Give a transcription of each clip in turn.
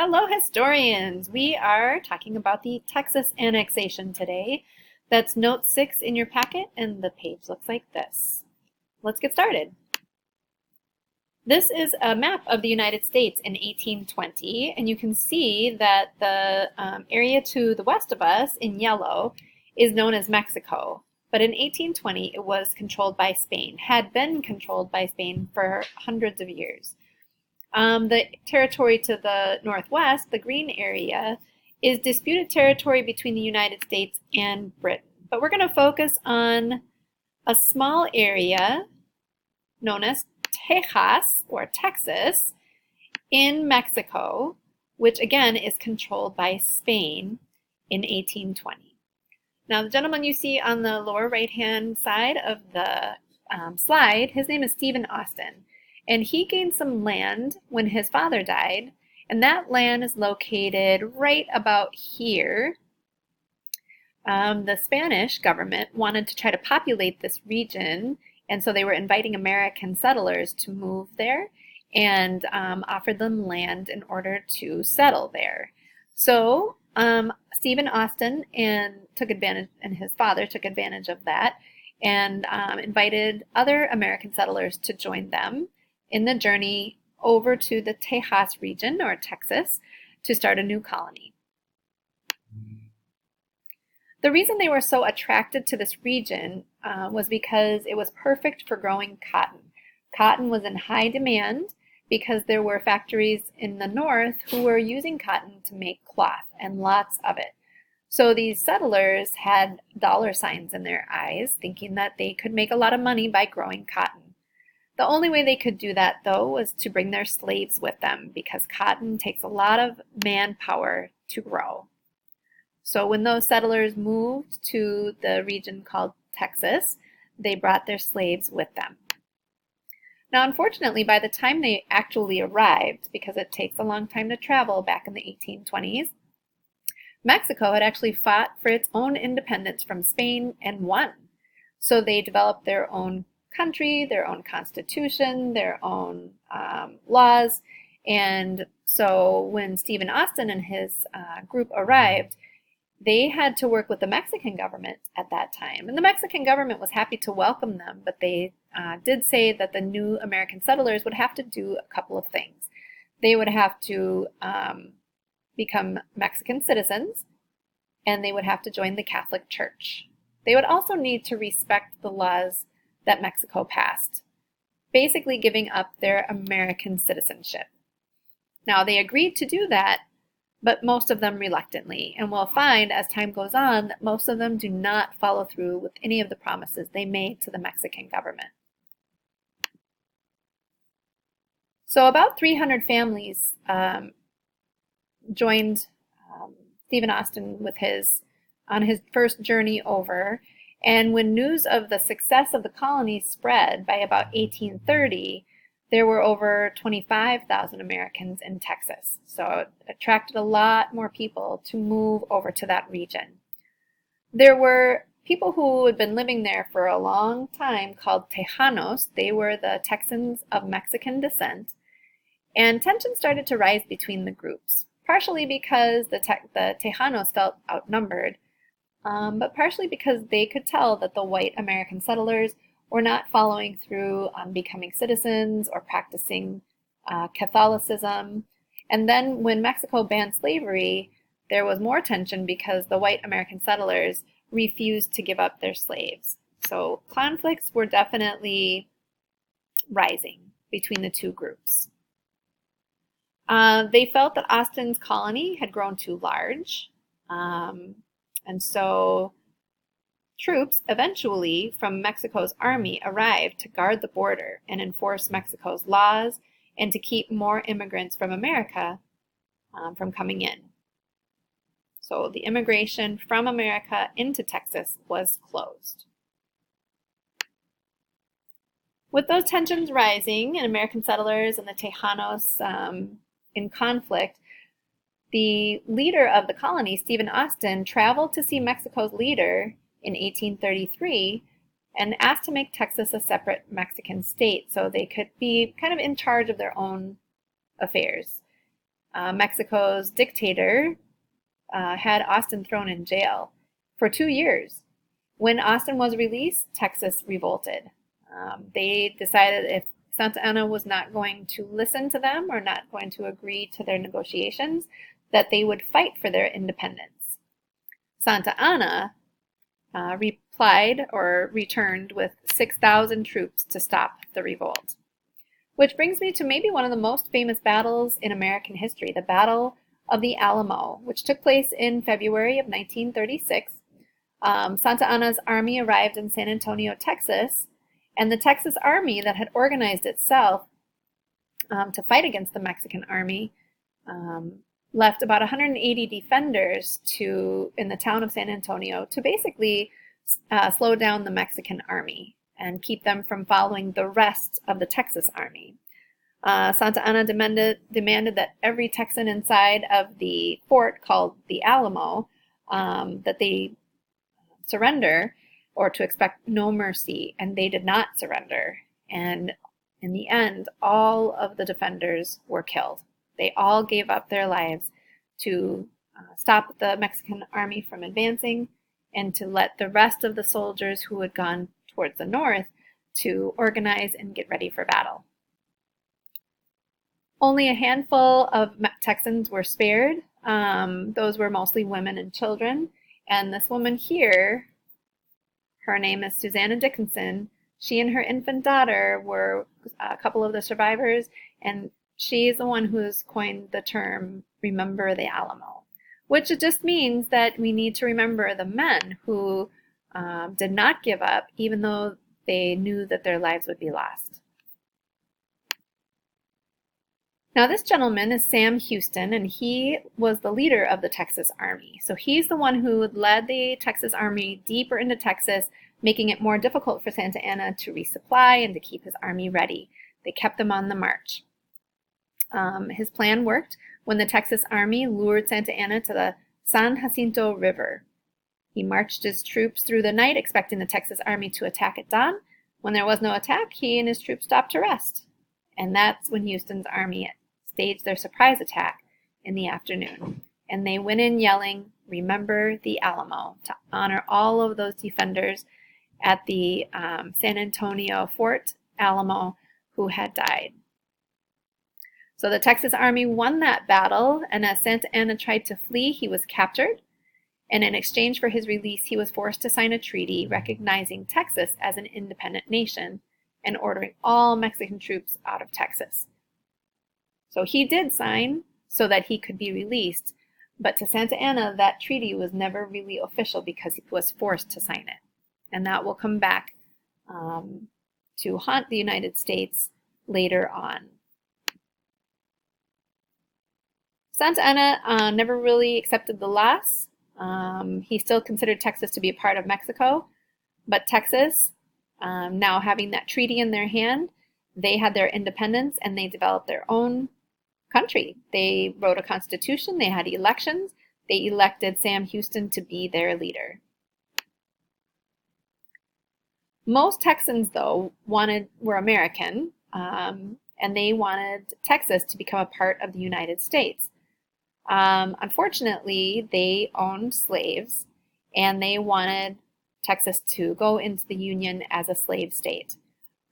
Hello, historians! We are talking about the Texas annexation today. That's note 6 in your packet, and the page looks like this. Let's get started. This is a map of the United States in 1820, and you can see that the area to the west of us in yellow is known as Mexico. But in 1820, it was controlled by Spain, had been controlled by Spain for hundreds of years. The territory to the northwest, the green area, is disputed territory between the United States and Britain. But we're going to focus on a small area known as Texas, or Texas, in Mexico, which again is controlled by Spain in 1820. Now, the gentleman you see on the lower right-hand side of the slide, his name is Stephen Austin. And he gained some land when his father died, and that land is located right about here. The Spanish government wanted to try to populate this region, and so they were inviting American settlers to move there and offered them land in order to settle there. So Stephen Austin and his father took advantage of that and invited other American settlers to join them in the journey over to the Tejas region, or Texas, to start a new colony. The reason they were so attracted to this region was because it was perfect for growing cotton. Cotton was in high demand because there were factories in the north who were using cotton to make cloth, and lots of it. So these settlers had dollar signs in their eyes, thinking that they could make a lot of money by growing cotton. The only way they could do that, though, was to bring their slaves with them, because cotton takes a lot of manpower to grow. So when those settlers moved to the region called Texas, they brought their slaves with them. Now, unfortunately, by the time they actually arrived, because it takes a long time to travel back in the 1820s, Mexico had actually fought for its own independence from Spain and won. So they developed their own country, their own constitution, their own laws. And so when Stephen Austin and his group arrived, they had to work with the Mexican government at that time. And the Mexican government was happy to welcome them, but they did say that the new American settlers would have to do a couple of things. They would have to become Mexican citizens, and they would have to join the Catholic Church. They would also need to respect the laws that Mexico passed, basically giving up their American citizenship. Now, they agreed to do that, but most of them reluctantly, and we'll find as time goes on that most of them do not follow through with any of the promises they made to the Mexican government. So about 300 families joined Stephen Austin on his first journey over. And when news of the success of the colony spread by about 1830, there were over 25,000 Americans in Texas. So it attracted a lot more people to move over to that region. There were people who had been living there for a long time called Tejanos. They were the Texans of Mexican descent. And tension started to rise between the groups, partially because the Tejanos felt outnumbered, but partially because they could tell that the white American settlers were not following through on becoming citizens or practicing Catholicism. And then when Mexico banned slavery, there was more tension because the white American settlers refused to give up their slaves. So conflicts were definitely rising between the two groups. They felt that Austin's colony had grown too large. And so troops eventually from Mexico's army arrived to guard the border and enforce Mexico's laws and to keep more immigrants from America from coming in. So the immigration from America into Texas was closed. With those tensions rising and American settlers and the Tejanos in conflict, the leader of the colony, Stephen Austin, traveled to see Mexico's leader in 1833 and asked to make Texas a separate Mexican state so they could be kind of in charge of their own affairs. Mexico's dictator had Austin thrown in jail for 2 years. When Austin was released, Texas revolted. They decided if Santa Anna was not going to listen to them or not going to agree to their negotiations, that they would fight for their independence. Santa Anna replied or returned with 6,000 troops to stop the revolt. Which brings me to maybe one of the most famous battles in American history, the Battle of the Alamo, which took place in February of 1936. Santa Anna's army arrived in San Antonio, Texas, and the Texas Army that had organized itself to fight against the Mexican army left about 180 defenders in the town of San Antonio to basically slow down the Mexican army and keep them from following the rest of the Texas army. Santa Anna demanded that every Texan inside of the fort called the Alamo, that they surrender or to expect no mercy, and they did not surrender. And in the end, all of the defenders were killed. They all gave up their lives to stop the Mexican army from advancing and to let the rest of the soldiers who had gone towards the north to organize and get ready for battle. Only a handful of Texans were spared. Those were mostly women and children. And this woman here, her name is Susanna Dickinson. She and her infant daughter were a couple of the survivors, and she is the one who's coined the term "Remember the Alamo," which just means that we need to remember the men who did not give up, even though they knew that their lives would be lost. Now this gentleman is Sam Houston, and he was the leader of the Texas Army. So he's the one who led the Texas Army deeper into Texas, making it more difficult for Santa Anna to resupply and to keep his army ready. They kept them on the march. His plan worked when the Texas Army lured Santa Anna to the San Jacinto River. He marched his troops through the night, expecting the Texas Army to attack at dawn. When there was no attack, he and his troops stopped to rest. And that's when Houston's army staged their surprise attack in the afternoon. And they went in yelling, "Remember the Alamo," to honor all of those defenders at the San Antonio Fort Alamo who had died. So the Texas Army won that battle, and as Santa Anna tried to flee, he was captured. And in exchange for his release, he was forced to sign a treaty recognizing Texas as an independent nation and ordering all Mexican troops out of Texas. So he did sign so that he could be released, but to Santa Anna, that treaty was never really official because he was forced to sign it. And that will come back to haunt the United States later on. Santa Anna never really accepted the loss. He still considered Texas to be a part of Mexico, but Texas, now having that treaty in their hand, they had their independence and they developed their own country. They wrote a constitution, they had elections, they elected Sam Houston to be their leader. Most Texans, though, were American, and they wanted Texas to become a part of the United States. Unfortunately, they owned slaves, and they wanted Texas to go into the Union as a slave state,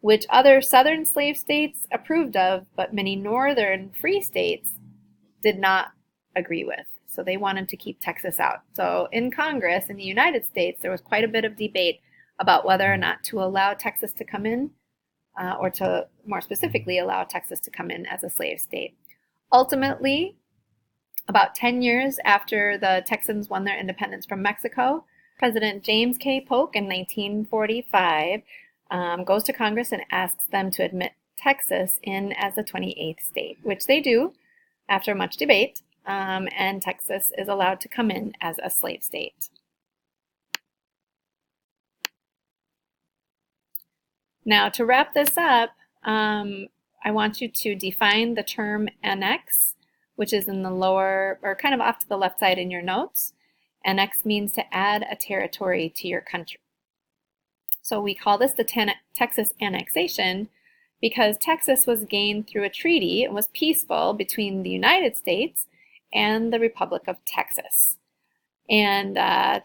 which other southern slave states approved of, but many northern free states did not agree with. So they wanted to keep Texas out. So in Congress, in the United States, there was quite a bit of debate about whether or not to allow Texas to come in, or to more specifically allow Texas to come in as a slave state. Ultimately, about 10 years after the Texans won their independence from Mexico, President James K. Polk in 1945 goes to Congress and asks them to admit Texas in as the 28th state, which they do after much debate, and Texas is allowed to come in as a slave state. Now, to wrap this up, I want you to define the term annex, which is in the lower, or kind of off to the left side in your notes. Annex means to add a territory to your country. So we call this the Texas annexation, because Texas was gained through a treaty and was peaceful between the United States and the Republic of Texas. And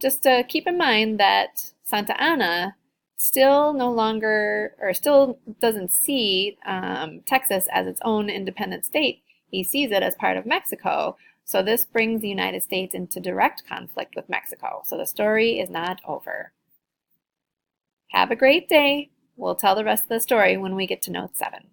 just to keep in mind that Santa Anna still no longer, or still doesn't see Texas as its own independent state. He sees it as part of Mexico. So this brings the United States into direct conflict with Mexico. So the story is not over. Have a great day. We'll tell the rest of the story when we get to Note 7.